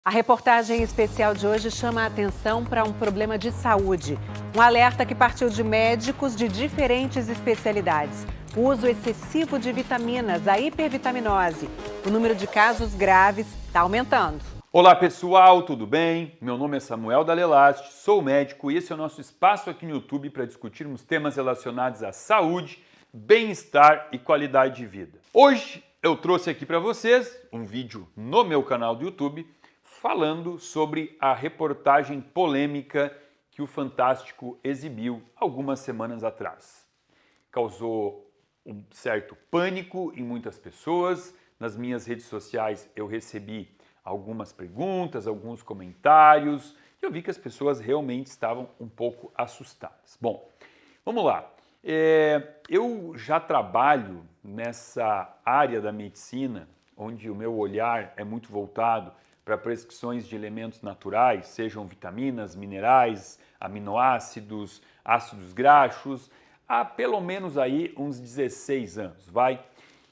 A reportagem especial de hoje chama a atenção para um problema de saúde. Um alerta que partiu de médicos de diferentes especialidades. O uso excessivo de vitaminas, a hipervitaminose. O número de casos graves está aumentando. Olá pessoal, tudo bem? Meu nome é Samuel Dalelast, sou médico e esse é o nosso espaço aqui no YouTube para discutirmos temas relacionados à saúde, bem-estar e qualidade de vida. Hoje eu trouxe aqui para vocês um vídeo no meu canal do YouTube falando sobre a reportagem polêmica que o Fantástico exibiu algumas semanas atrás. Causou um certo pânico em muitas pessoas. Nas minhas redes sociais eu recebi algumas perguntas, alguns comentários, e eu vi que as pessoas realmente estavam um pouco assustadas. Bom, vamos lá. Eu já trabalho nessa área da medicina, onde o meu olhar é muito voltado para prescrições de elementos naturais, sejam vitaminas, minerais, aminoácidos, ácidos graxos, há pelo menos aí uns 16 anos, vai?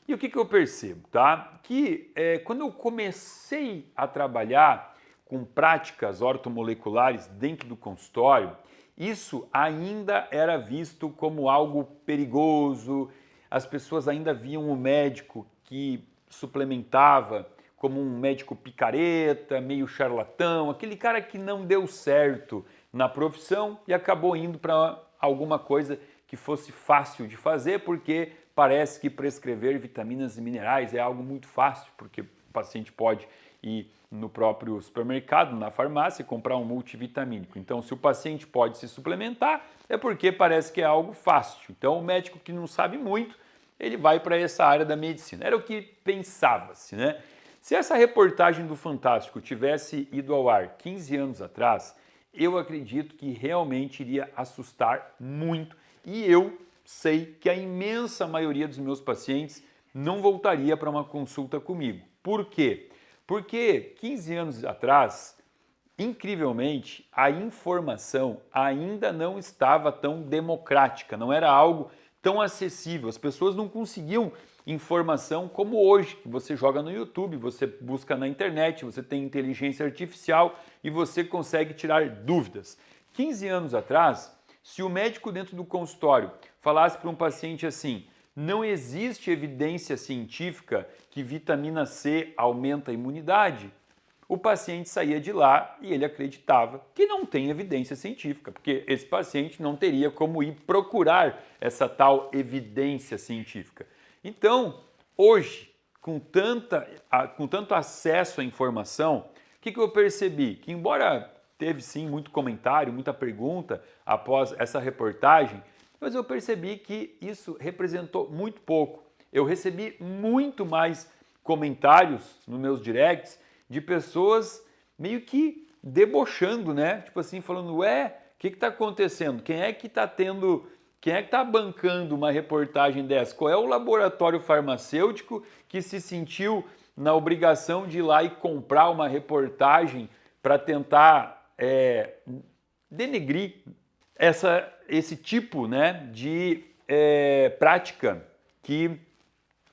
E o que eu percebo, tá? Que quando eu comecei a trabalhar com práticas ortomoleculares dentro do consultório, isso ainda era visto como algo perigoso, as pessoas ainda viam o médico que suplementava como um médico picareta, meio charlatão, aquele cara que não deu certo na profissão e acabou indo para alguma coisa que fosse fácil de fazer, porque parece que prescrever vitaminas e minerais é algo muito fácil, porque o paciente pode ir no próprio supermercado, na farmácia, e comprar um multivitamínico. Então, se o paciente pode se suplementar, é porque parece que é algo fácil. Então, o médico que não sabe muito, ele vai para essa área da medicina. Era o que pensava-se, né? Se essa reportagem do Fantástico tivesse ido ao ar 15 anos atrás, eu acredito que realmente iria assustar muito e eu sei que a imensa maioria dos meus pacientes não voltaria para uma consulta comigo. Por quê? Porque 15 anos atrás, incrivelmente, a informação ainda não estava tão democrática, não era algo tão acessível. As pessoas não conseguiam informação como hoje, que você joga no YouTube, você busca na internet, você tem inteligência artificial e você consegue tirar dúvidas. 15 anos atrás, se o médico dentro do consultório falasse para um paciente assim: não existe evidência científica que vitamina C aumenta a imunidade, o paciente saía de lá e ele acreditava que não tem evidência científica, porque esse paciente não teria como ir procurar essa tal evidência científica. Então, hoje, com tanto acesso à informação, o que eu percebi? Que embora teve sim muito comentário, muita pergunta após essa reportagem, mas eu percebi que isso representou muito pouco. Eu recebi muito mais comentários nos meus directs de pessoas meio que debochando, né? Tipo assim, falando, ué, o que está acontecendo? Quem é que está bancando uma reportagem dessa? Qual é o laboratório farmacêutico que se sentiu na obrigação de ir lá e comprar uma reportagem para tentar denegrir esse tipo, né, de prática que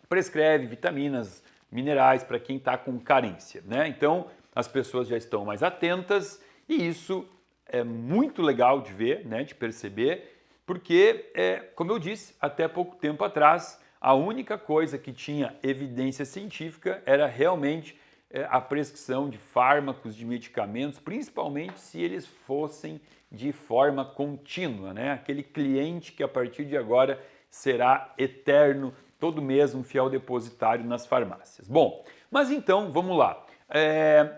prescreve vitaminas, minerais para quem está com carência, né? Então as pessoas já estão mais atentas e isso é muito legal de ver, né, de perceber, porque, como eu disse, até pouco tempo atrás, a única coisa que tinha evidência científica era realmente a prescrição de fármacos, de medicamentos, principalmente se eles fossem de forma contínua, né? Aquele cliente que a partir de agora será eterno, todo mês um fiel depositário nas farmácias. Bom, mas então, vamos lá.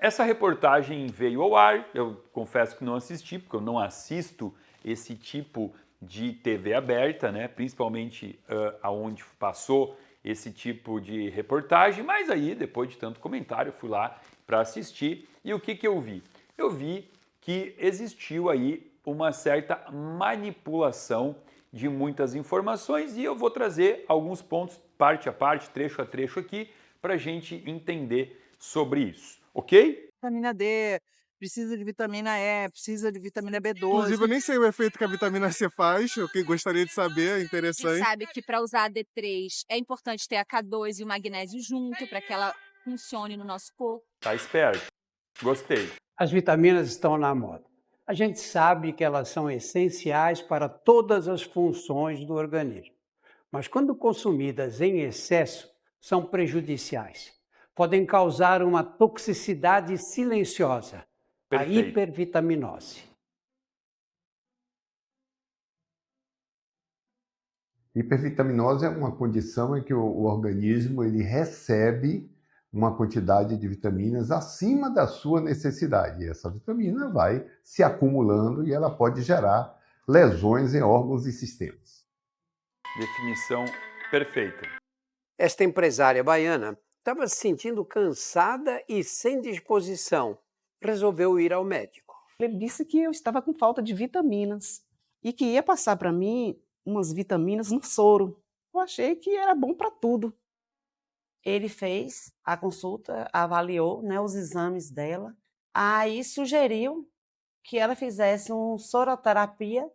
Essa reportagem veio ao ar, eu confesso que não assisti, porque eu não assisto esse tipo de TV aberta, né? Principalmente aonde passou esse tipo de reportagem, mas aí, depois de tanto comentário, eu fui lá para assistir e o que eu vi? Eu vi que existiu aí uma certa manipulação de muitas informações e eu vou trazer alguns pontos, parte a parte, trecho a trecho aqui, para a gente entender sobre isso, ok? Vitamina D, precisa de vitamina E, precisa de vitamina Inclusive, eu B12. nem sei o efeito que a vitamina C faz, eu que gostaria de saber, é A gente interessante. sabe que para usar a D3 é importante ter a K2 e o magnésio junto para que ela funcione no nosso corpo. Tá esperto. Gostei. As vitaminas estão na moda. A gente sabe que elas são essenciais para todas as funções do organismo, mas quando consumidas em excesso, são prejudiciais. Podem causar uma toxicidade silenciosa, a Perfeito. hipervitaminose. Hipervitaminose é uma condição em que o organismo ele recebe uma quantidade de vitaminas acima da sua necessidade. E essa vitamina vai se acumulando e ela pode gerar lesões em órgãos e sistemas. Definição perfeita. Esta empresária baiana estava se sentindo cansada e sem disposição. Resolveu ir ao médico. Ele disse que eu estava com falta de vitaminas e que ia passar para mim umas vitaminas no soro. Eu achei que era bom para tudo. Ele fez a consulta, avaliou, né, os exames dela, aí sugeriu que ela fizesse uma soroterapia,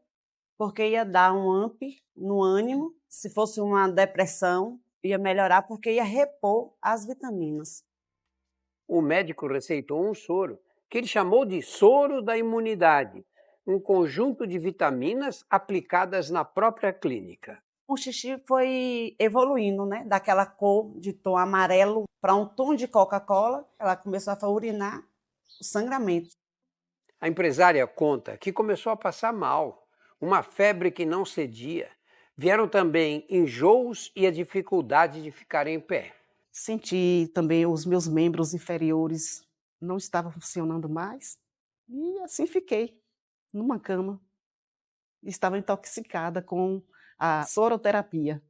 porque ia dar um up no ânimo, se fosse uma depressão, ia melhorar porque ia repor as vitaminas. O médico receitou um soro, que ele chamou de soro da imunidade, um conjunto de vitaminas aplicadas na própria clínica. O xixi foi evoluindo, né, daquela cor de tom amarelo para um tom de Coca-Cola. Ela começou a urinar o sangramento. A empresária conta que começou a passar mal, uma febre que não cedia. Vieram também enjoos e a dificuldade de ficar em pé. Senti também os meus membros inferiores não estavam funcionando mais e assim fiquei numa cama. Estava intoxicada com a soroterapia.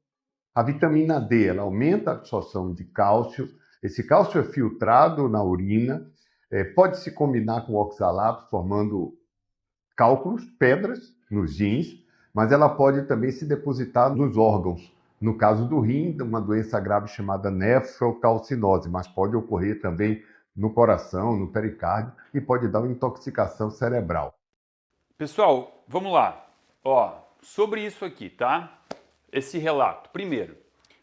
A vitamina D ela aumenta a absorção de cálcio. Esse cálcio é filtrado na urina, pode se combinar com oxalato, formando cálculos, pedras nos rins, mas ela pode também se depositar nos órgãos. No caso do rim, uma doença grave chamada nefrocalcinose, mas pode ocorrer também no coração, no pericárdio e pode dar uma intoxicação cerebral. Pessoal, vamos lá. Sobre isso aqui, tá? Esse relato. Primeiro,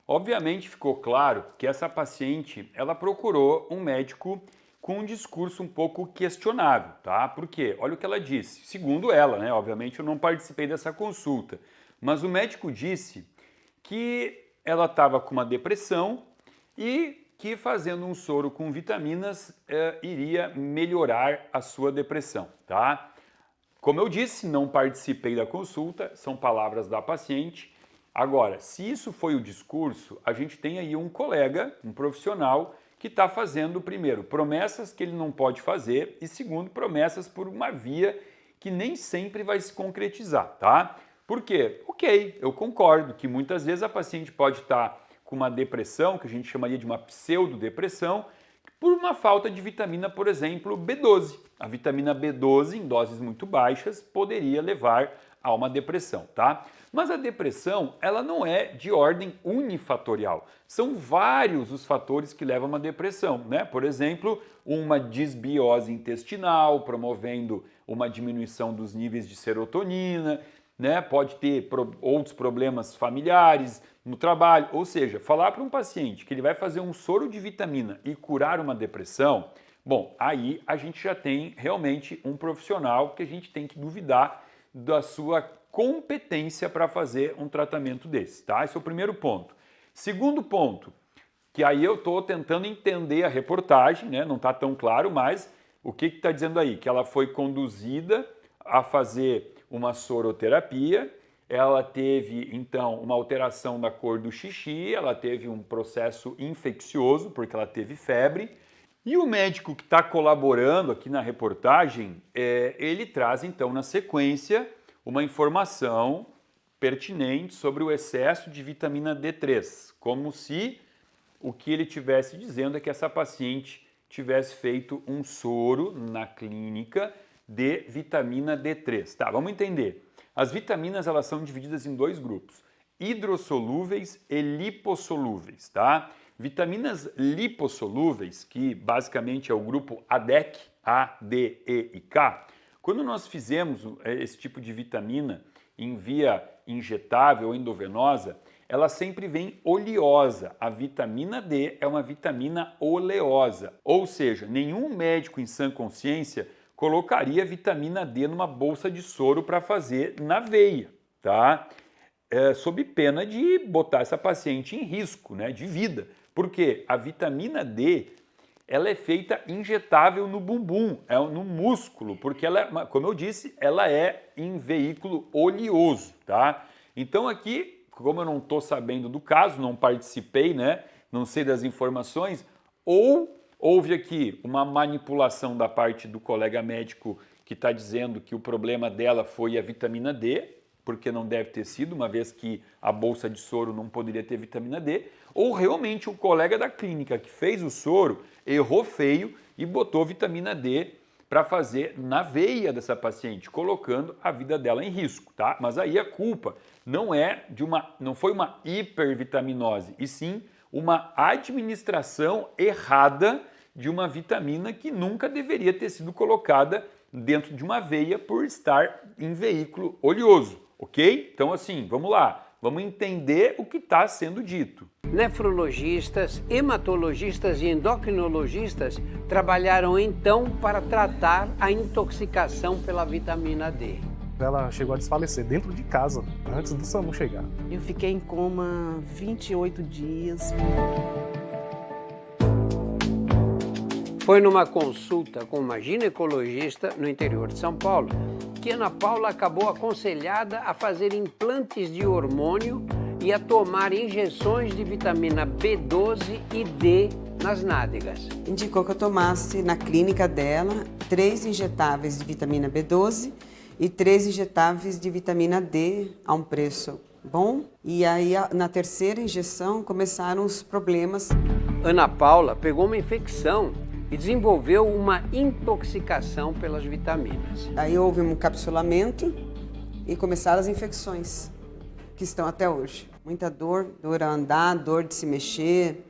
obviamente ficou claro que essa paciente, ela procurou um médico com um discurso um pouco questionável, tá? Por quê? Olha o que ela disse. Segundo ela, né? Obviamente eu não participei dessa consulta, mas o médico disse que ela estava com uma depressão e que fazendo um soro com vitaminas iria melhorar a sua depressão, tá? Como eu disse, não participei da consulta, são palavras da paciente. Agora, se isso foi o discurso, a gente tem aí um colega, um profissional, que está fazendo, primeiro, promessas que ele não pode fazer e, segundo, promessas por uma via que nem sempre vai se concretizar, tá? Por quê? Ok, eu concordo que muitas vezes a paciente pode estar com uma depressão, que a gente chamaria de uma pseudodepressão, por uma falta de vitamina, por exemplo, B12. A vitamina B12, em doses muito baixas, poderia levar a uma depressão, tá? Mas a depressão, ela não é de ordem unifatorial. São vários os fatores que levam a uma depressão, né? Por exemplo, uma disbiose intestinal, promovendo uma diminuição dos níveis de serotonina, né? Pode ter outros problemas familiares no trabalho. Ou seja, falar para um paciente que ele vai fazer um soro de vitamina e curar uma depressão, bom, aí a gente já tem realmente um profissional que a gente tem que duvidar da sua competência para fazer um tratamento desse, tá? Esse é o primeiro ponto. Segundo ponto, que aí eu estou tentando entender a reportagem, né? Não está tão claro, mas o que está dizendo aí? Que ela foi conduzida a fazer uma soroterapia, ela teve então uma alteração da cor do xixi, ela teve um processo infeccioso, porque ela teve febre, e o médico que está colaborando aqui na reportagem, ele traz então na sequência uma informação pertinente sobre o excesso de vitamina D3, como se o que ele estivesse dizendo é que essa paciente tivesse feito um soro na clínica de vitamina D3. Tá, vamos entender. As vitaminas elas são divididas em dois grupos, hidrossolúveis e lipossolúveis, tá? Vitaminas lipossolúveis, que basicamente é o grupo ADEK, A, D, E e K, quando nós fizemos esse tipo de vitamina em via injetável ou endovenosa, ela sempre vem oleosa. A vitamina D é uma vitamina oleosa, ou seja, nenhum médico em sã consciência colocaria vitamina D numa bolsa de soro para fazer na veia, tá? Sob pena de botar essa paciente em risco, né, de vida. Porque a vitamina D, ela é feita injetável no bumbum, no músculo, porque ela, como eu disse, ela é em veículo oleoso, tá? Então aqui, como eu não estou sabendo do caso, não participei, né, não sei das informações, ou houve aqui uma manipulação da parte do colega médico que está dizendo que o problema dela foi a vitamina D, porque não deve ter sido, uma vez que a bolsa de soro não poderia ter vitamina D, ou realmente o colega da clínica que fez o soro errou feio e botou vitamina D para fazer na veia dessa paciente, colocando a vida dela em risco, tá? Mas aí a culpa não foi uma hipervitaminose, e sim uma administração errada de uma vitamina que nunca deveria ter sido colocada dentro de uma veia por estar em veículo oleoso, ok? Então assim, vamos lá, vamos entender o que está sendo dito. Nefrologistas, hematologistas e endocrinologistas trabalharam então para tratar a intoxicação pela vitamina D. Ela chegou a desfalecer dentro de casa, antes do SAMU chegar. Eu fiquei em coma 28 dias. Foi numa consulta com uma ginecologista no interior de São Paulo que Ana Paula acabou aconselhada a fazer implantes de hormônio e a tomar injeções de vitamina B12 e D nas nádegas. Indicou que eu tomasse na clínica dela 3 injetáveis de vitamina B12 e 3 injetáveis de vitamina D a um preço bom. E aí, na terceira injeção, começaram os problemas. Ana Paula pegou uma infecção e desenvolveu uma intoxicação pelas vitaminas. Aí houve um encapsulamento e começaram as infecções, que estão até hoje. Muita dor a andar, dor de se mexer.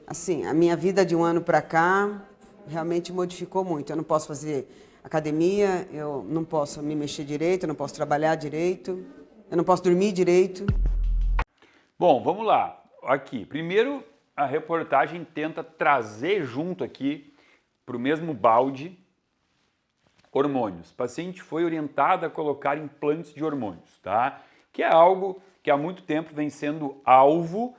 Assim, a minha vida de um ano para cá realmente modificou muito. Eu não posso fazer academia, eu não posso me mexer direito, eu não posso trabalhar direito, eu não posso dormir direito. Bom, vamos lá. Aqui, primeiro a reportagem tenta trazer junto aqui para o mesmo balde hormônios. O paciente foi orientado a colocar implantes de hormônios, tá? Que é algo que há muito tempo vem sendo alvo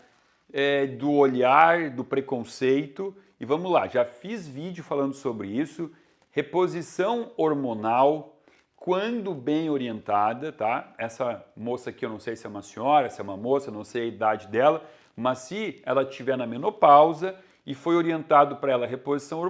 do olhar, do preconceito. E vamos lá, já fiz vídeo falando sobre isso. Reposição hormonal, quando bem orientada, tá? Essa moça aqui, eu não sei se é uma senhora, se é uma moça, não sei a idade dela, mas se ela estiver na menopausa e foi orientado para ela a reposição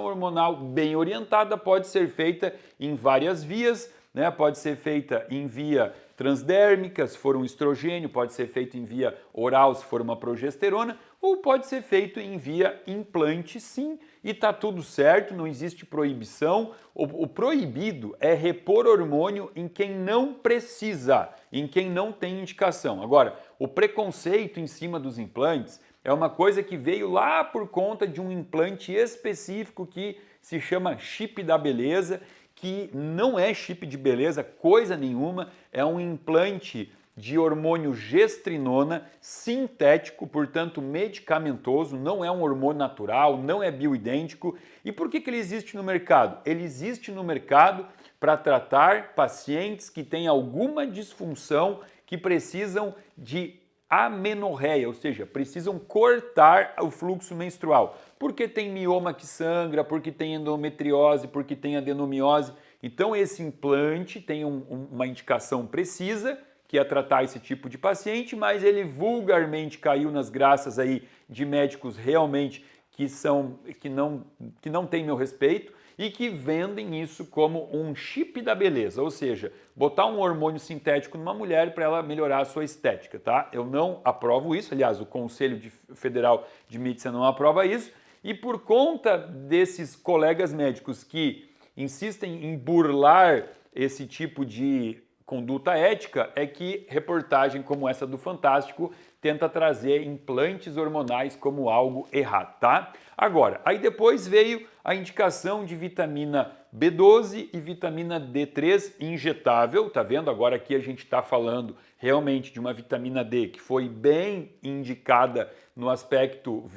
hormonal bem orientada pode ser feita em várias vias, né? Pode ser feita em via transdérmica, se for um estrogênio, pode ser feito em via oral, se for uma progesterona, ou pode ser feito em via implante, sim, e tá tudo certo, não existe proibição. O proibido é repor hormônio em quem não precisa, em quem não tem indicação. Agora, o preconceito em cima dos implantes é uma coisa que veio lá por conta de um implante específico que se chama chip da beleza, que não é chip de beleza, coisa nenhuma, é um implante de hormônio gestrinona sintético, portanto medicamentoso, não é um hormônio natural, não é bioidêntico. E por que ele existe no mercado? Ele existe no mercado para tratar pacientes que têm alguma disfunção, que precisam de amenorreia, ou seja, precisam cortar o fluxo menstrual, porque tem mioma que sangra, porque tem endometriose, porque tem adenomiose. Então esse implante tem uma indicação precisa, que é tratar esse tipo de paciente, mas ele vulgarmente caiu nas graças aí de médicos realmente que não têm meu respeito e que vendem isso como um chip da beleza, ou seja, botar um hormônio sintético numa mulher para ela melhorar a sua estética, tá? Eu não aprovo isso, aliás, o Conselho Federal de Medicina não aprova isso, e por conta desses colegas médicos que insistem em burlar esse tipo de conduta ética é que reportagem como essa do Fantástico tenta trazer implantes hormonais como algo errado, tá? Agora, aí depois veio a indicação de vitamina B12 e vitamina D3 injetável, tá vendo? Agora aqui a gente está falando realmente de uma vitamina D que foi bem indicada no aspecto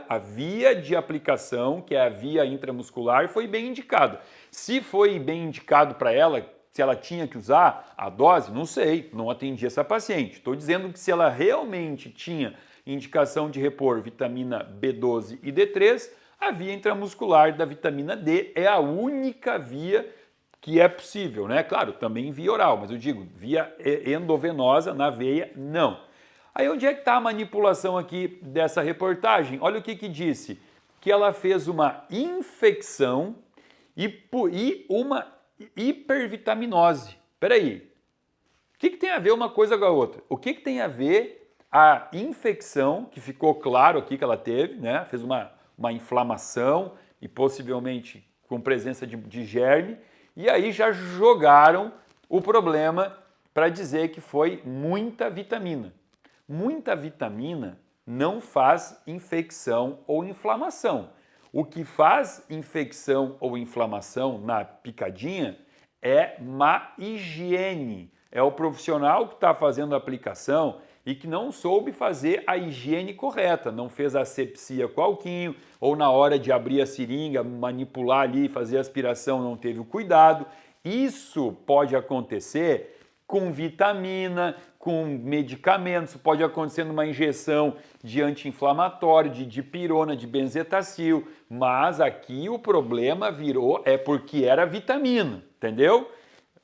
a via de aplicação, que é a via intramuscular, foi bem indicada. Se foi bem indicado para ela, se ela tinha que usar a dose, não sei, não atendi essa paciente. Estou dizendo que se ela realmente tinha indicação de repor vitamina B12 e D3, a via intramuscular da vitamina D é a única via que é possível, né? Claro, também via oral, mas eu digo, via endovenosa na veia, não. Aí onde é que está a manipulação aqui dessa reportagem? Olha o que disse, que ela fez uma infecção e uma hipervitaminose. Peraí, o que tem a ver uma coisa com a outra? O que tem a ver a infecção, que ficou claro aqui que ela teve, né? Fez uma inflamação e possivelmente com presença de germe, e aí já jogaram o problema para dizer que foi muita vitamina. Muita vitamina não faz infecção ou inflamação. O que faz infecção ou inflamação na picadinha é má higiene. É o profissional que está fazendo a aplicação e que não soube fazer a higiene correta, não fez a asepsia com alquinho, ou na hora de abrir a seringa, manipular ali, fazer a aspiração, não teve o cuidado. Isso pode acontecer com vitamina, com medicamentos, pode acontecer numa injeção de anti-inflamatório, de dipirona, de benzetacil, mas aqui o problema é porque era vitamina, entendeu?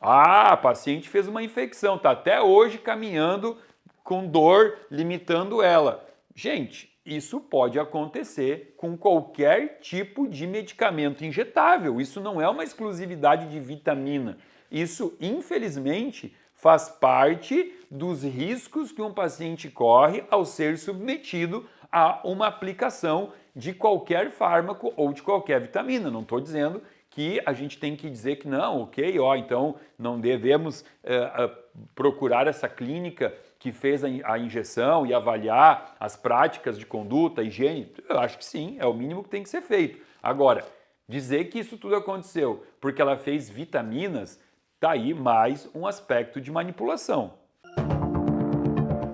A paciente fez uma infecção, está até hoje caminhando com dor, limitando ela. Gente, isso pode acontecer com qualquer tipo de medicamento injetável, isso não é uma exclusividade de vitamina, isso infelizmente faz parte dos riscos que um paciente corre ao ser submetido a uma aplicação de qualquer fármaco ou de qualquer vitamina. Não estou dizendo que a gente tem que dizer que não, ok, então não devemos procurar essa clínica que fez a injeção e avaliar as práticas de conduta, higiene. Eu acho que sim, é o mínimo que tem que ser feito. Agora, dizer que isso tudo aconteceu porque ela fez vitaminas, tá aí mais um aspecto de manipulação.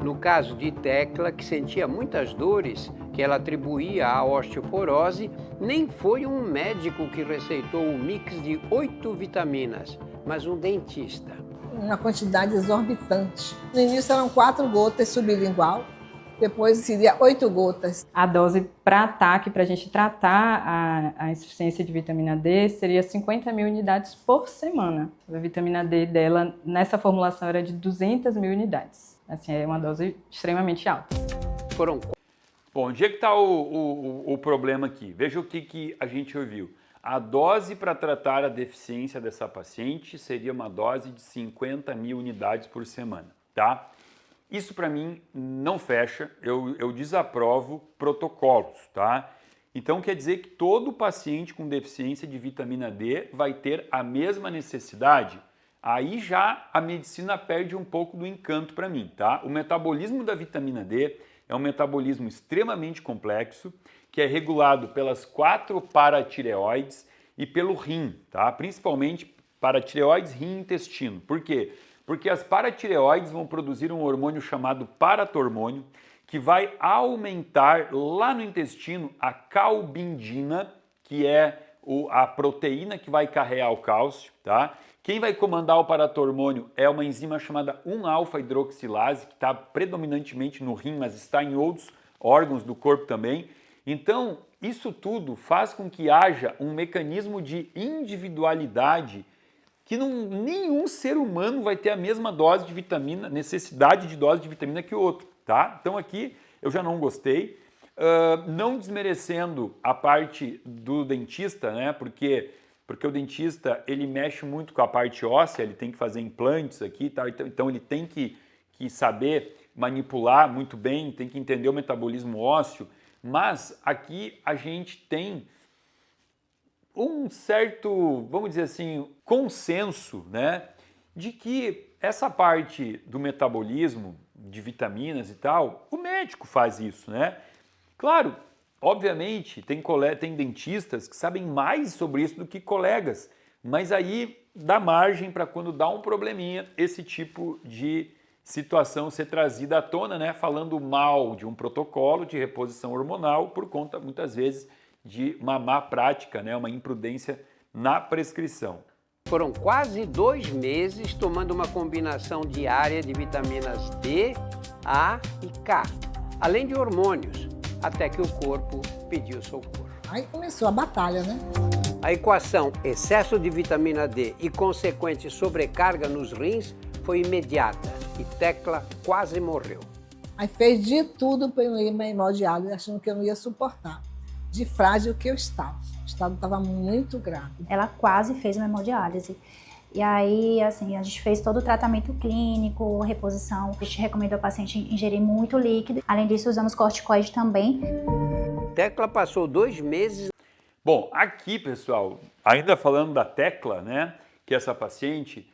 No caso de Tecla, que sentia muitas dores que ela atribuía à osteoporose, nem foi um médico que receitou um mix de 8 vitaminas, mas um dentista. Uma quantidade exorbitante. No início eram 4 gotas sublingual, depois seria 8 gotas. A dose para ataque, para a gente tratar a insuficiência de vitamina D, seria 50.000 unidades por semana. A vitamina D dela, nessa formulação, era de 200.000 unidades. Assim, é uma dose extremamente alta. Bom, onde é que está o problema aqui? Veja o que a gente ouviu. A dose para tratar a deficiência dessa paciente seria uma dose de 50.000 unidades por semana, tá? Isso para mim não fecha, eu desaprovo protocolos, tá? Então quer dizer que todo paciente com deficiência de vitamina D vai ter a mesma necessidade? Aí já a medicina perde um pouco do encanto para mim, tá? O metabolismo da vitamina D é um metabolismo extremamente complexo, que é regulado pelas 4 paratireoides e pelo rim, tá? Principalmente paratireoides, rim e intestino. Por quê? Porque as paratireoides vão produzir um hormônio chamado paratormônio, que vai aumentar lá no intestino a calbindina, que é a proteína que vai carregar o cálcio, tá? Quem vai comandar o paratormônio é uma enzima chamada 1-alfa-hidroxilase, que está predominantemente no rim, mas está em outros órgãos do corpo também. Então, isso tudo faz com que haja um mecanismo de individualidade que nenhum ser humano vai ter a mesma dose de vitamina, necessidade de dose de vitamina que o outro, tá? Então aqui eu já não gostei, não desmerecendo a parte do dentista, né? Porque o dentista ele mexe muito com a parte óssea, ele tem que fazer implantes aqui, tá? Então ele tem que saber manipular muito bem, tem que entender o metabolismo ósseo, mas aqui a gente tem um certo, vamos dizer assim, consenso, né, de que essa parte do metabolismo, de vitaminas e tal, o médico faz isso, né? Claro, obviamente, tem dentistas que sabem mais sobre isso do que colegas, mas aí dá margem para quando dá um probleminha, esse tipo de situação ser trazida à tona, né? Falando mal de um protocolo de reposição hormonal por conta, muitas vezes, de uma má prática, né? Uma imprudência na prescrição. Foram quase 2 meses tomando uma combinação diária de vitaminas D, A e K, além de hormônios, até que o corpo pediu socorro. Aí começou a batalha, né? A equação excesso de vitamina D e consequente sobrecarga nos rins foi imediata e Tecla quase morreu. Aí fez de tudo para eu ir uma hemodiálise, achando que eu não ia suportar, de frágil que eu estava. O estado estava muito grave. Ela quase fez uma hemodiálise. E aí, assim, a gente fez todo o tratamento clínico, reposição. A gente recomendou ao paciente ingerir muito líquido. Além disso, usamos corticoide também. Tecla passou 2 meses. Bom, aqui, pessoal, ainda falando da Tecla, né, que essa paciente,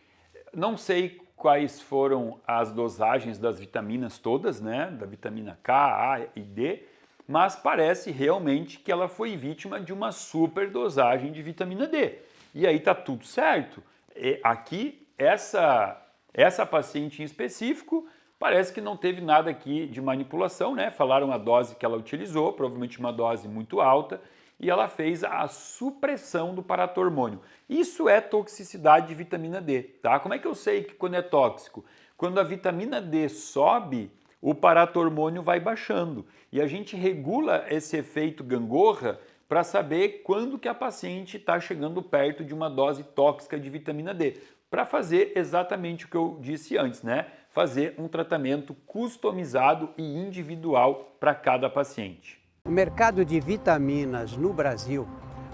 não sei quais foram as dosagens das vitaminas todas, né, da vitamina K, A e D, mas parece realmente que ela foi vítima de uma superdosagem de vitamina D. E aí tá tudo certo. E aqui, essa paciente em específico, parece que não teve nada aqui de manipulação, né? Falaram a dose que ela utilizou, provavelmente uma dose muito alta, e ela fez a supressão do paratormônio. Isso é toxicidade de vitamina D, tá? Como é que eu sei que quando é tóxico? Quando a vitamina D sobe, o paratormônio vai baixando. E a gente regula esse efeito gangorra para saber quando que a paciente está chegando perto de uma dose tóxica de vitamina D. Para fazer exatamente o que eu disse antes, né? Fazer um tratamento customizado e individual para cada paciente. O mercado de vitaminas no Brasil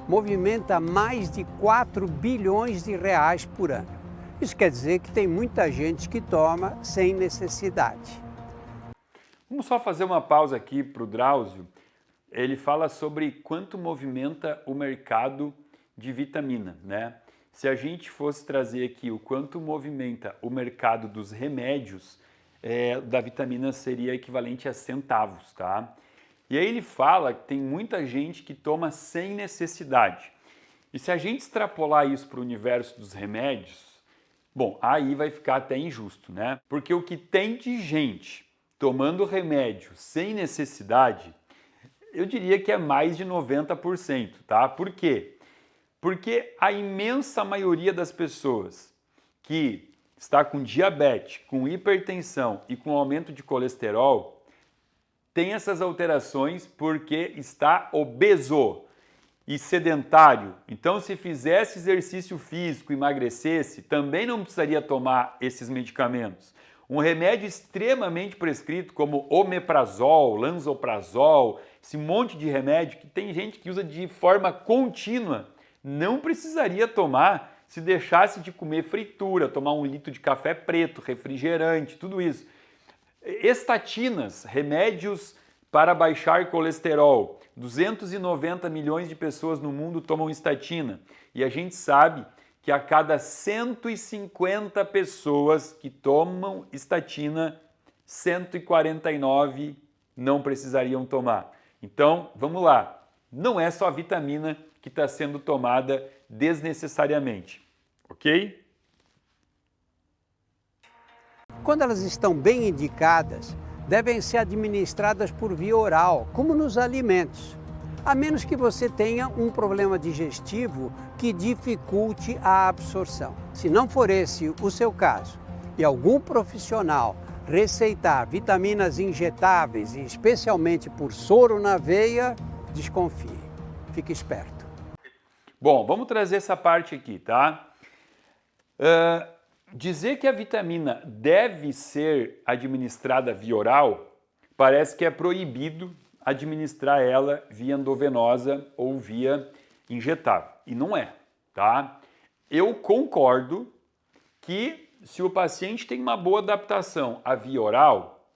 movimenta mais de 4 bilhões de reais por ano. Isso quer dizer que tem muita gente que toma sem necessidade. Vamos só fazer uma pausa aqui para o Drauzio. Ele fala sobre quanto movimenta o mercado de vitamina, né? Se a gente fosse trazer aqui o quanto movimenta o mercado dos remédios, da vitamina seria equivalente a centavos, tá? E aí ele fala que tem muita gente que toma sem necessidade. E se a gente extrapolar isso para o universo dos remédios, bom, aí vai ficar até injusto, né? Porque o que tem de gente tomando remédio sem necessidade, eu diria que é mais de 90%, tá? Por quê? Porque a imensa maioria das pessoas que está com diabetes, com hipertensão e com aumento de colesterol, tem essas alterações porque está obeso e sedentário. Então, se fizesse exercício físico, emagrecesse, também não precisaria tomar esses medicamentos. Um remédio extremamente prescrito, como omeprazol, lansoprazol, esse monte de remédio que tem gente que usa de forma contínua, não precisaria tomar se deixasse de comer fritura, tomar 1 litro de café preto, refrigerante, tudo isso. Estatinas, remédios para baixar colesterol. 290 milhões de pessoas no mundo tomam estatina. E a gente sabe que a cada 150 pessoas que tomam estatina, 149 não precisariam tomar. Então, vamos lá. Não é só a vitamina que está sendo tomada desnecessariamente, ok? Quando elas estão bem indicadas, devem ser administradas por via oral, como nos alimentos, a menos que você tenha um problema digestivo que dificulte a absorção. Se não for esse o seu caso e algum profissional receitar vitaminas injetáveis, e especialmente por soro na veia, desconfie. Fique esperto. Bom, vamos trazer essa parte aqui, tá? Dizer que a vitamina deve ser administrada via oral, parece que é proibido administrar ela via endovenosa ou via injetável. E não é, tá? Eu concordo que se o paciente tem uma boa adaptação à via oral,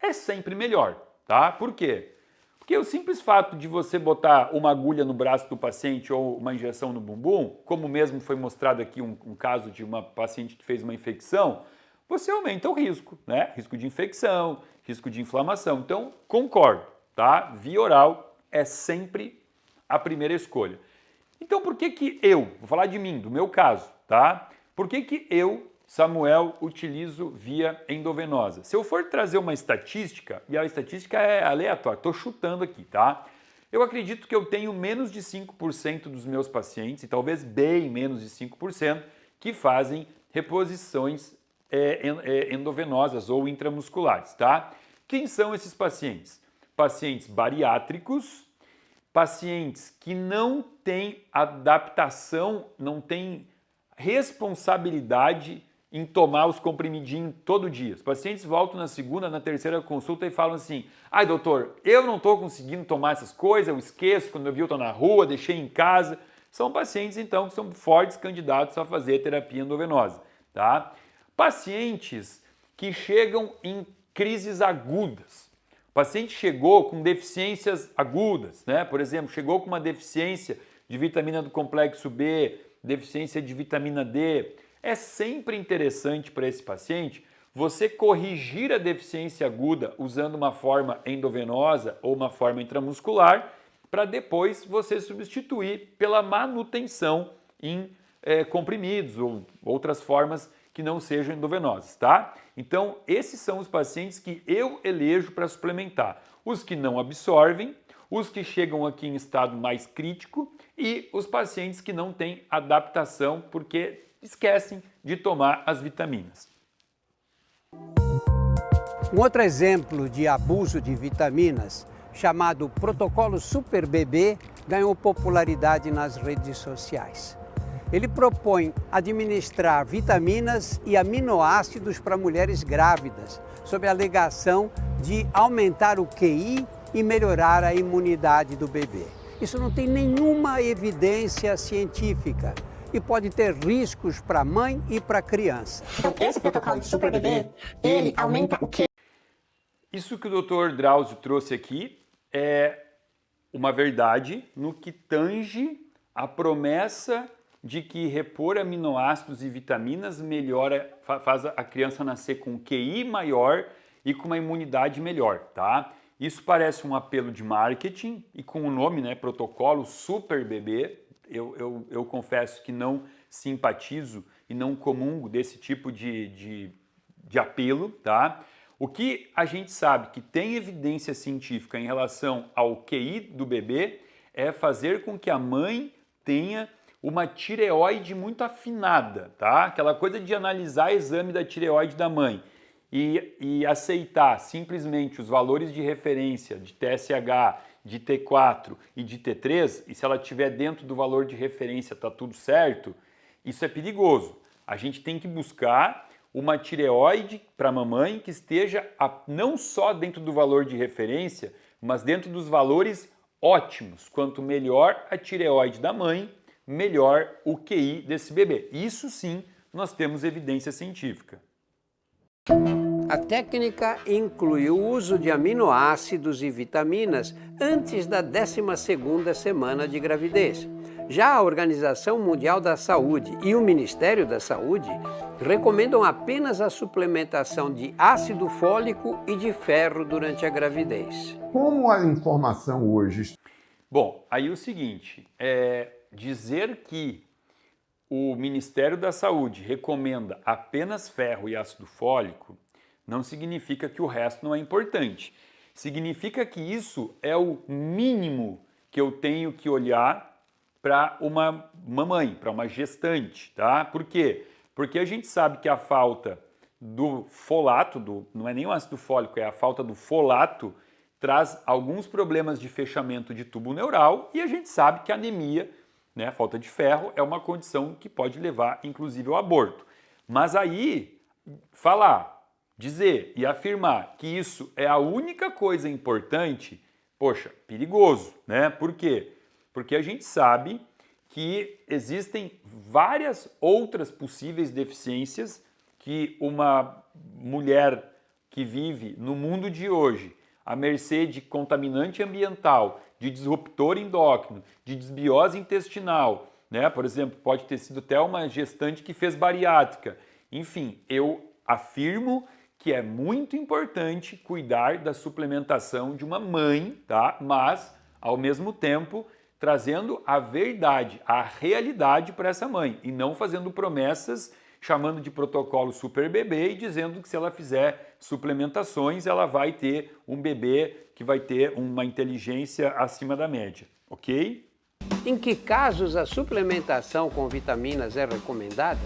é sempre melhor, tá? Por quê? Porque o simples fato de você botar uma agulha no braço do paciente ou uma injeção no bumbum, como mesmo foi mostrado aqui um caso de uma paciente que fez uma infecção, você aumenta o risco, né? Risco de infecção, risco de inflamação. Então, concordo, tá? Via oral é sempre a primeira escolha. Então, por que eu, vou falar de mim, do meu caso, tá? Por que eu, Samuel, utilizo via endovenosa? Se eu for trazer uma estatística, e a estatística é aleatória, estou chutando aqui, tá? Eu acredito que eu tenho menos de 5% dos meus pacientes, e talvez bem menos de 5%, que fazem reposições endovenosas ou intramusculares, tá? Quem são esses pacientes? Pacientes bariátricos, pacientes que não têm adaptação, não têm responsabilidade em tomar os comprimidinhos todo dia. Os pacientes voltam na segunda, na terceira consulta e falam assim: ai doutor, eu não estou conseguindo tomar essas coisas, eu esqueço, quando eu vi eu estou na rua, deixei em casa. São pacientes então que são fortes candidatos a fazer terapia endovenosa, tá? Pacientes que chegam em crises agudas. O paciente chegou com deficiências agudas, né? Por exemplo, chegou com uma deficiência de vitamina do complexo B, deficiência de vitamina D. É sempre interessante para esse paciente você corrigir a deficiência aguda usando uma forma endovenosa ou uma forma intramuscular, para depois você substituir pela manutenção em comprimidos ou outras formas que não sejam endovenosas, tá? Então, esses são os pacientes que eu elejo para suplementar. Os que não absorvem, os que chegam aqui em estado mais crítico e os pacientes que não têm adaptação porque esquecem de tomar as vitaminas. Um outro exemplo de abuso de vitaminas, chamado Protocolo Super Bebê, ganhou popularidade nas redes sociais. Ele propõe administrar vitaminas e aminoácidos para mulheres grávidas, sob a alegação de aumentar o QI e melhorar a imunidade do bebê. Isso não tem nenhuma evidência científica e pode ter riscos para a mãe e para a criança. Então, esse protocolo de Super Bebê, ele aumenta o QI. Isso que o Dr. Drauzio trouxe aqui é uma verdade no que tange a promessa de que repor aminoácidos e vitaminas melhora, faz a criança nascer com um QI maior e com uma imunidade melhor, tá? Isso parece um apelo de marketing e com o nome, né, Protocolo Super Bebê, eu confesso que não simpatizo e não comungo desse tipo de apelo, tá? O que a gente sabe que tem evidência científica em relação ao QI do bebê é fazer com que a mãe tenha uma tireoide muito afinada, tá? Aquela coisa de analisar exame da tireoide da mãe e aceitar simplesmente os valores de referência de TSH, de T4 e de T3, e se ela estiver dentro do valor de referência tá tudo certo, isso é perigoso. A gente tem que buscar uma tireoide para a mamãe que esteja não só dentro do valor de referência, mas dentro dos valores ótimos. Quanto melhor a tireoide da mãe, melhor o QI desse bebê. Isso sim, nós temos evidência científica. A técnica inclui o uso de aminoácidos e vitaminas antes da 12ª semana de gravidez. Já a Organização Mundial da Saúde e o Ministério da Saúde recomendam apenas a suplementação de ácido fólico e de ferro durante a gravidez. Como a informação hoje... Bom, aí o seguinte, dizer que o Ministério da Saúde recomenda apenas ferro e ácido fólico não significa que o resto não é importante. Significa que isso é o mínimo que eu tenho que olhar para uma mamãe, para uma gestante, tá? Por quê? Porque a gente sabe que a falta do folato, não é nem o ácido fólico, é a falta do folato, traz alguns problemas de fechamento de tubo neural e a gente sabe que a anemia, né, a falta de ferro, é uma condição que pode levar, inclusive, ao aborto. Mas aí, dizer e afirmar que isso é a única coisa importante, poxa, perigoso, né? Por quê? Porque a gente sabe que existem várias outras possíveis deficiências que uma mulher que vive no mundo de hoje, à mercê de contaminante ambiental, de disruptor endócrino, de desbiose intestinal, né? Por exemplo, pode ter sido até uma gestante que fez bariátrica. Enfim, eu afirmo que é muito importante cuidar da suplementação de uma mãe, tá? Mas, ao mesmo tempo, trazendo a verdade, a realidade para essa mãe e não fazendo promessas, chamando de protocolo super bebê e dizendo que se ela fizer suplementações, ela vai ter um bebê que vai ter uma inteligência acima da média, ok? Em que casos a suplementação com vitaminas é recomendada?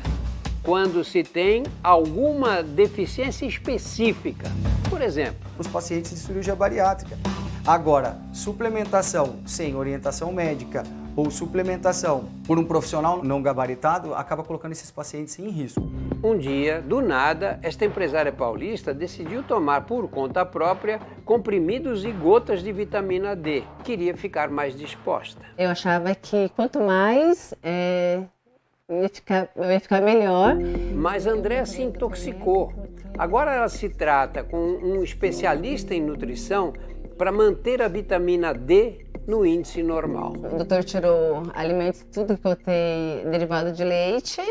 Quando se tem alguma deficiência específica. Por exemplo, os pacientes de cirurgia bariátrica. Agora, suplementação sem orientação médica ou suplementação por um profissional não gabaritado acaba colocando esses pacientes em risco. Um dia, do nada, esta empresária paulista decidiu tomar por conta própria comprimidos e gotas de vitamina D. Queria ficar mais disposta. Eu achava que quanto mais eu ia ficar melhor. Mas Andréa se intoxicou. Agora ela se trata com um especialista em nutrição para manter a vitamina D no índice normal. O doutor tirou alimentos, tudo que eu tenho derivado de leite,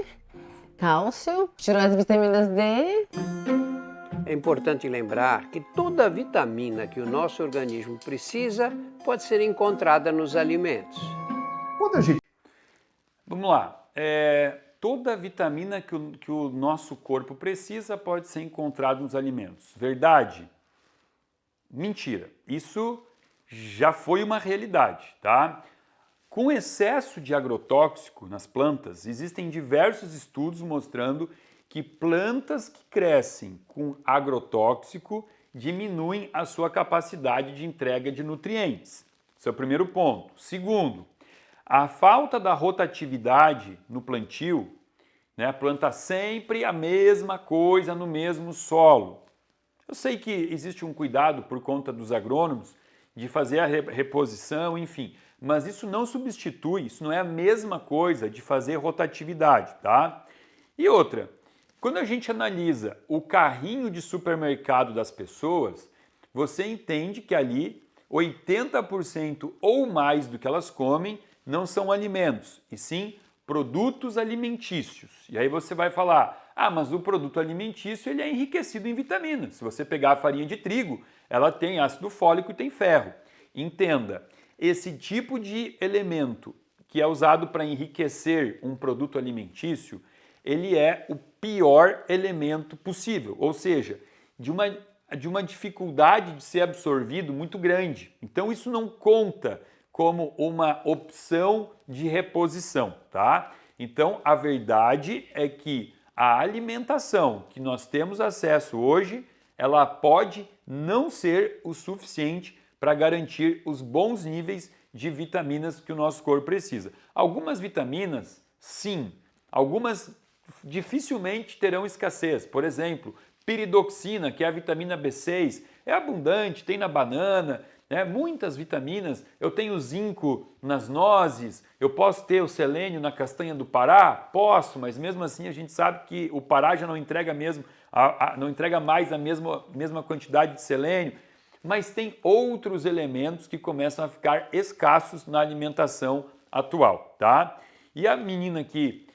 cálcio, tirou as vitaminas D. É importante lembrar que toda vitamina que o nosso organismo precisa pode ser encontrada nos alimentos. Vamos lá. Toda vitamina que o nosso corpo precisa pode ser encontrada nos alimentos. Verdade? Mentira. Isso já foi uma realidade, tá? Com excesso de agrotóxico nas plantas, existem diversos estudos mostrando que plantas que crescem com agrotóxico diminuem a sua capacidade de entrega de nutrientes. Esse é o primeiro ponto. Segundo, a falta da rotatividade no plantio, né, planta sempre a mesma coisa no mesmo solo. Eu sei que existe um cuidado por conta dos agrônomos de fazer a reposição, enfim, mas isso não substitui, isso não é a mesma coisa de fazer rotatividade, tá? E outra, quando a gente analisa o carrinho de supermercado das pessoas, você entende que ali 80% ou mais do que elas comem não são alimentos, e sim produtos alimentícios. E aí você vai falar, mas o produto alimentício ele é enriquecido em vitaminas. Se você pegar a farinha de trigo, ela tem ácido fólico e tem ferro. Entenda, esse tipo de elemento que é usado para enriquecer um produto alimentício, ele é o pior elemento possível, ou seja, de uma dificuldade de ser absorvido muito grande. Então isso não conta como uma opção de reposição, tá? Então a verdade é que a alimentação que nós temos acesso hoje, ela pode não ser o suficiente para garantir os bons níveis de vitaminas que o nosso corpo precisa. Algumas vitaminas, sim, algumas dificilmente terão escassez. Por exemplo, piridoxina, que é a vitamina B6, é abundante, tem na banana, né? Muitas vitaminas. Eu tenho zinco nas nozes, eu posso ter o selênio na castanha do Pará? Posso, mas mesmo assim a gente sabe que o Pará já não entrega não entrega mais a mesma quantidade de selênio. Mas tem outros elementos que começam a ficar escassos na alimentação atual, tá? E a menina que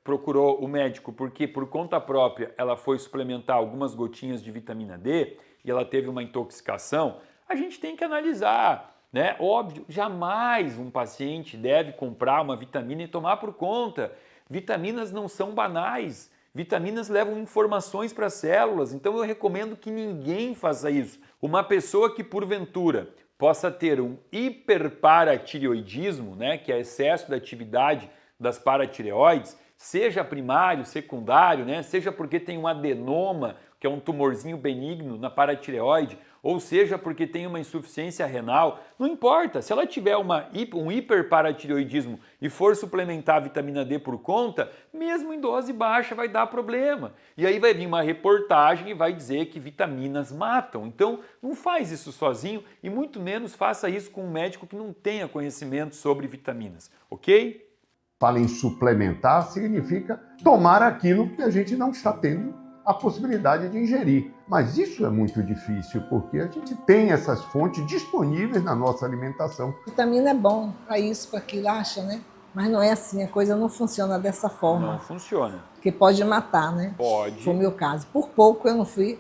procurou o médico porque por conta própria ela foi suplementar algumas gotinhas de vitamina D e ela teve uma intoxicação, a gente tem que analisar, né? Óbvio, jamais um paciente deve comprar uma vitamina e tomar por conta. Vitaminas não são banais. Vitaminas levam informações para as células, então eu recomendo que ninguém faça isso. Uma pessoa que porventura possa ter um hiperparatireoidismo, né, que é excesso da atividade das paratireoides, seja primário, secundário, né, seja porque tem um adenoma, que é um tumorzinho benigno na paratireoide, ou seja porque tem uma insuficiência renal, não importa, se ela tiver um hiperparatireoidismo e for suplementar a vitamina D por conta, mesmo em dose baixa vai dar problema. E aí vai vir uma reportagem e vai dizer que vitaminas matam. Então não faz isso sozinho e muito menos faça isso com um médico que não tenha conhecimento sobre vitaminas, ok? Fala em suplementar, significa tomar aquilo que a gente não está tendo a possibilidade de ingerir. Mas isso é muito difícil, porque a gente tem essas fontes disponíveis na nossa alimentação. Vitamina é bom para isso, para aquilo, acha, né? Mas não é assim, a coisa não funciona dessa forma. Não funciona. Porque pode matar, né? Pode. Foi o meu caso. Por pouco eu não fui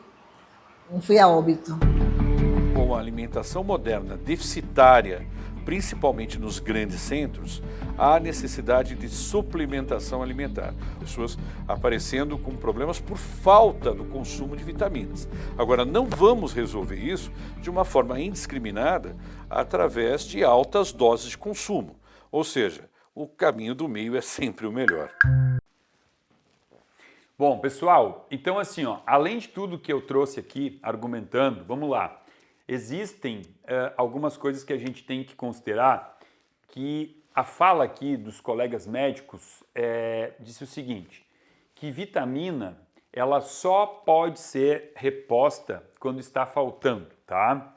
a óbito. Com a alimentação moderna deficitária, principalmente nos grandes centros, há necessidade de suplementação alimentar. Pessoas aparecendo com problemas por falta do consumo de vitaminas. Agora, não vamos resolver isso de uma forma indiscriminada através de altas doses de consumo. Ou seja, o caminho do meio é sempre o melhor. Bom, pessoal, então assim, ó, além de tudo que eu trouxe aqui argumentando, vamos lá. Existem algumas coisas que a gente tem que considerar, que a fala aqui dos colegas médicos disse o seguinte, que vitamina ela só pode ser reposta quando está faltando, tá?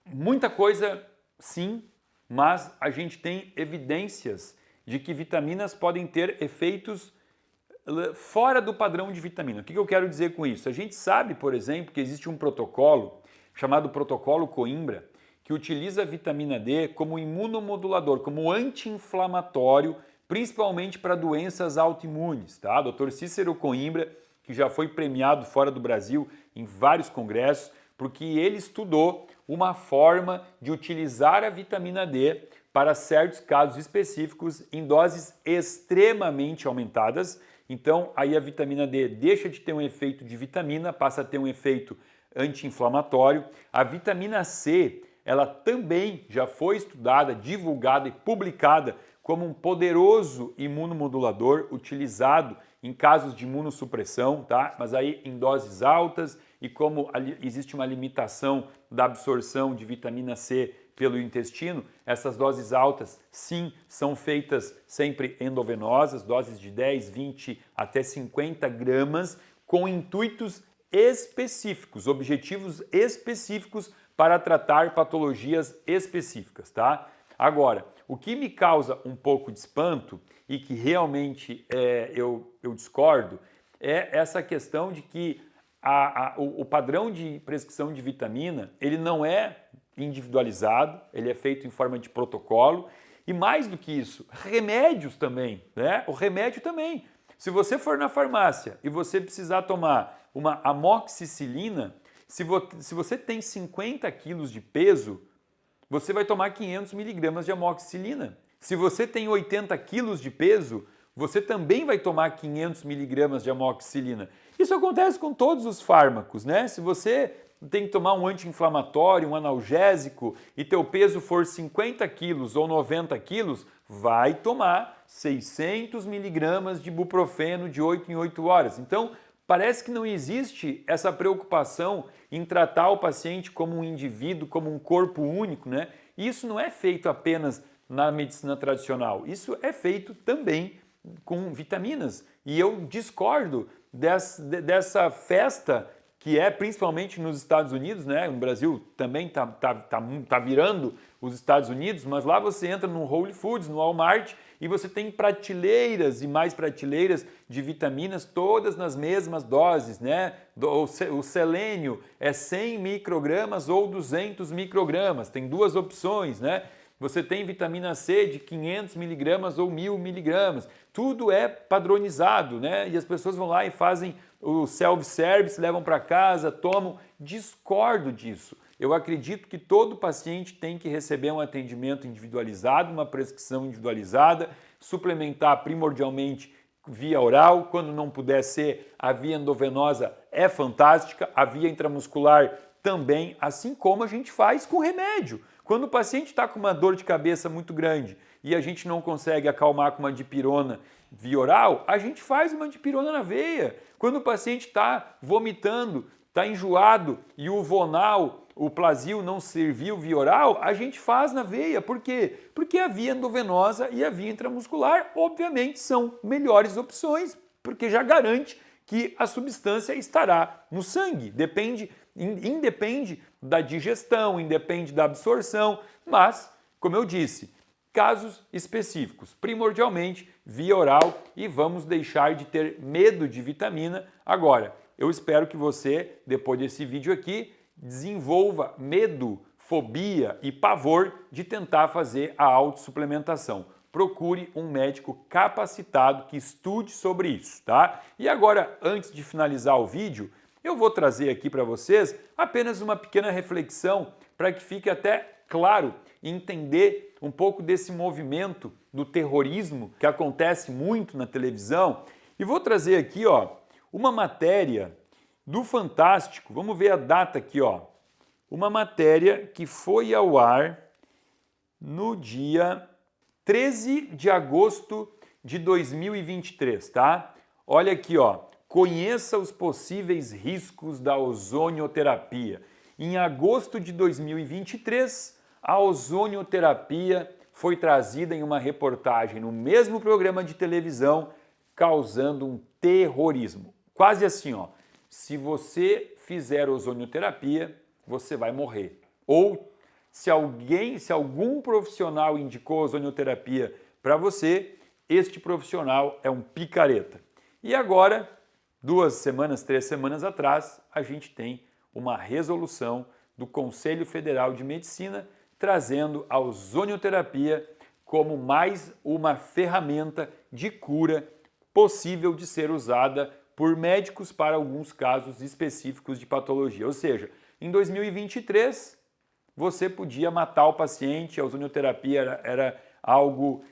Muita coisa sim, mas a gente tem evidências de que vitaminas podem ter efeitos fora do padrão de vitamina. O que eu quero dizer com isso? A gente sabe, por exemplo, que existe um protocolo chamado protocolo Coimbra, que utiliza a vitamina D como imunomodulador, como anti-inflamatório, principalmente para doenças autoimunes, tá? Dr. Cícero Coimbra, que já foi premiado fora do Brasil em vários congressos, porque ele estudou uma forma de utilizar a vitamina D para certos casos específicos em doses extremamente aumentadas. Então, aí a vitamina D deixa de ter um efeito de vitamina, passa a ter um efeito anti-inflamatório. A vitamina C, ela também já foi estudada, divulgada e publicada como um poderoso imunomodulador utilizado em casos de imunossupressão, tá? Mas aí em doses altas, e como existe uma limitação da absorção de vitamina C pelo intestino, essas doses altas, sim, são feitas sempre endovenosas, doses de 10, 20 até 50 gramas, com intuitos específicos, objetivos específicos para tratar patologias específicas, tá? Agora, o que me causa um pouco de espanto e que realmente eu discordo é essa questão de que o padrão de prescrição de vitamina, ele não é individualizado, ele é feito em forma de protocolo e mais do que isso, remédios também, né? O remédio também. Se você for na farmácia e você precisar tomar uma amoxicilina, se você tem 50 quilos de peso, você vai tomar 500 miligramas de amoxicilina. Se você tem 80 quilos de peso, você também vai tomar 500 miligramas de amoxicilina. Isso acontece com todos os fármacos, né? Se você tem que tomar um anti-inflamatório, um analgésico, e teu peso for 50 quilos ou 90 quilos, vai tomar 600 miligramas de ibuprofeno de 8 em 8 horas. Então, parece que não existe essa preocupação em tratar o paciente como um indivíduo, como um corpo único, né? Isso não é feito apenas na medicina tradicional, isso é feito também com vitaminas. E eu discordo dessa festa que é principalmente nos Estados Unidos, né? No Brasil também tá virando os Estados Unidos, mas lá você entra no Whole Foods, no Walmart, e você tem prateleiras e mais prateleiras de vitaminas, todas nas mesmas doses, né? O selênio é 100 microgramas ou 200 microgramas, tem duas opções, né? Você tem vitamina C de 500 miligramas ou 1000 miligramas, tudo é padronizado, né? E as pessoas vão lá e fazem o self-service, levam para casa, tomam. Discordo disso. Eu acredito que todo paciente tem que receber um atendimento individualizado, uma prescrição individualizada, suplementar primordialmente via oral, quando não puder ser, a via endovenosa é fantástica, a via intramuscular também, assim como a gente faz com remédio. Quando o paciente está com uma dor de cabeça muito grande e a gente não consegue acalmar com uma dipirona via oral, a gente faz uma dipirona na veia. Quando o paciente está vomitando, está enjoado e o Vonal, o Plasil não serviu via oral, a gente faz na veia. Por quê? Porque a via endovenosa e a via intramuscular, obviamente, são melhores opções, porque já garante que a substância estará no sangue. Independe da digestão, independe da absorção, mas, como eu disse, casos específicos, primordialmente via oral, e vamos deixar de ter medo de vitamina. Agora, eu espero que você, depois desse vídeo aqui, desenvolva medo, fobia e pavor de tentar fazer a autossuplementação. procure um médico capacitado que estude sobre isso, tá? E agora, antes de finalizar o vídeo, eu vou trazer aqui para vocês apenas uma pequena reflexão para que fique até claro e entender um pouco desse movimento do terrorismo que acontece muito na televisão. E vou trazer aqui, ó, uma matéria do Fantástico. Vamos ver a data aqui, ó. Uma matéria que foi ao ar no dia 13 de agosto de 2023, tá? Olha aqui, ó. Conheça os possíveis riscos da ozonioterapia. Em agosto de 2023, a ozonioterapia foi trazida em uma reportagem no mesmo programa de televisão, causando um terrorismo. Quase assim, ó. Se você fizer ozonioterapia, você vai morrer. Ou se algum profissional indicou ozonioterapia para você, este profissional é um picareta. E agora, 2 semanas, 3 semanas atrás, a gente tem uma resolução do Conselho Federal de Medicina trazendo a ozonioterapia como mais uma ferramenta de cura possível de ser usada por médicos para alguns casos específicos de patologia. Ou seja, em 2023, você podia matar o paciente, a ozonioterapia era algo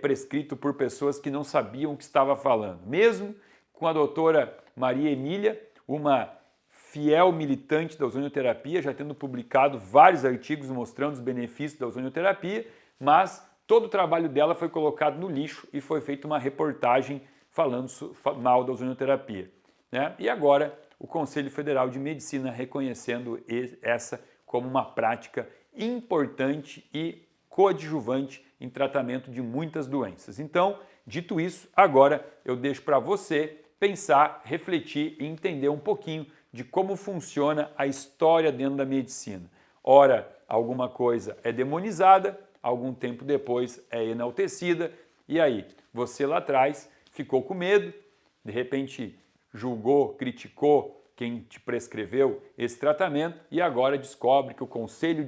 prescrito por pessoas que não sabiam o que estava falando. Mesmo com a doutora Maria Emília, uma fiel militante da ozonioterapia, já tendo publicado vários artigos mostrando os benefícios da ozonioterapia, mas todo o trabalho dela foi colocado no lixo e foi feita uma reportagem falando mal da ozonioterapia, né? E agora o Conselho Federal de Medicina reconhecendo essa como uma prática importante e coadjuvante em tratamento de muitas doenças. Então, dito isso, agora eu deixo para você pensar, refletir e entender um pouquinho de como funciona a história dentro da medicina. Ora, alguma coisa é demonizada, algum tempo depois é enaltecida, e aí, você lá atrás ficou com medo, de repente julgou, criticou quem te prescreveu esse tratamento e agora descobre que o Conselho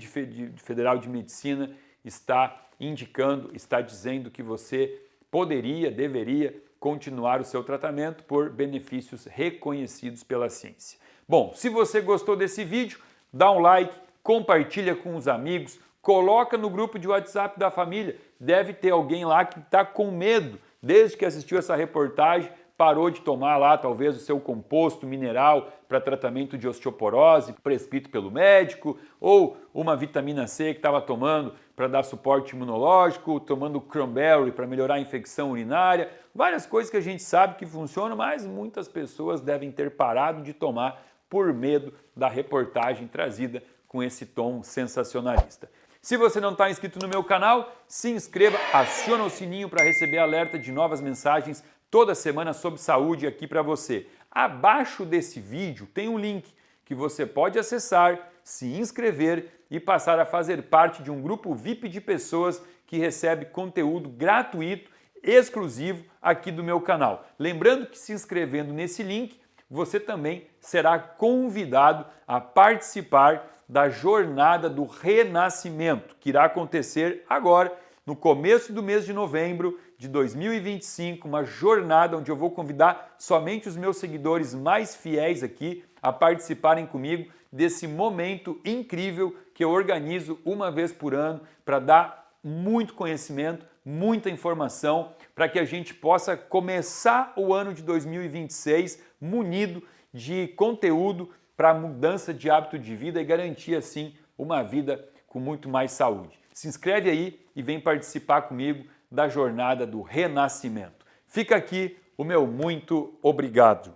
Federal de Medicina está indicando, está dizendo que você poderia, deveria continuar o seu tratamento por benefícios reconhecidos pela ciência. Bom, se você gostou desse vídeo, dá um like, compartilha com os amigos, coloca no grupo de WhatsApp da família. Deve ter alguém lá que está com medo, desde que assistiu essa reportagem, parou de tomar lá talvez o seu composto mineral para tratamento de osteoporose prescrito pelo médico, ou uma vitamina C que estava tomando para dar suporte imunológico, tomando cranberry para melhorar a infecção urinária, várias coisas que a gente sabe que funcionam, mas muitas pessoas devem ter parado de tomar por medo da reportagem trazida com esse tom sensacionalista. Se você não está inscrito no meu canal, se inscreva, aciona o sininho para receber alerta de novas mensagens toda semana sobre saúde aqui para você. Abaixo desse vídeo tem um link que você pode acessar, se inscrever e passar a fazer parte de um grupo VIP de pessoas que recebe conteúdo gratuito, exclusivo aqui do meu canal. Lembrando que se inscrevendo nesse link, você também será convidado a participar da Jornada do Renascimento, que irá acontecer agora, no começo do mês de novembro de 2025, uma jornada onde eu vou convidar somente os meus seguidores mais fiéis aqui a participarem comigo desse momento incrível que eu organizo uma vez por ano para dar muito conhecimento, muita informação, para que a gente possa começar o ano de 2026 munido de conteúdo para mudança de hábito de vida e garantir assim uma vida com muito mais saúde. Se inscreve aí e vem participar comigo da Jornada do Renascimento. Fica aqui o meu muito obrigado.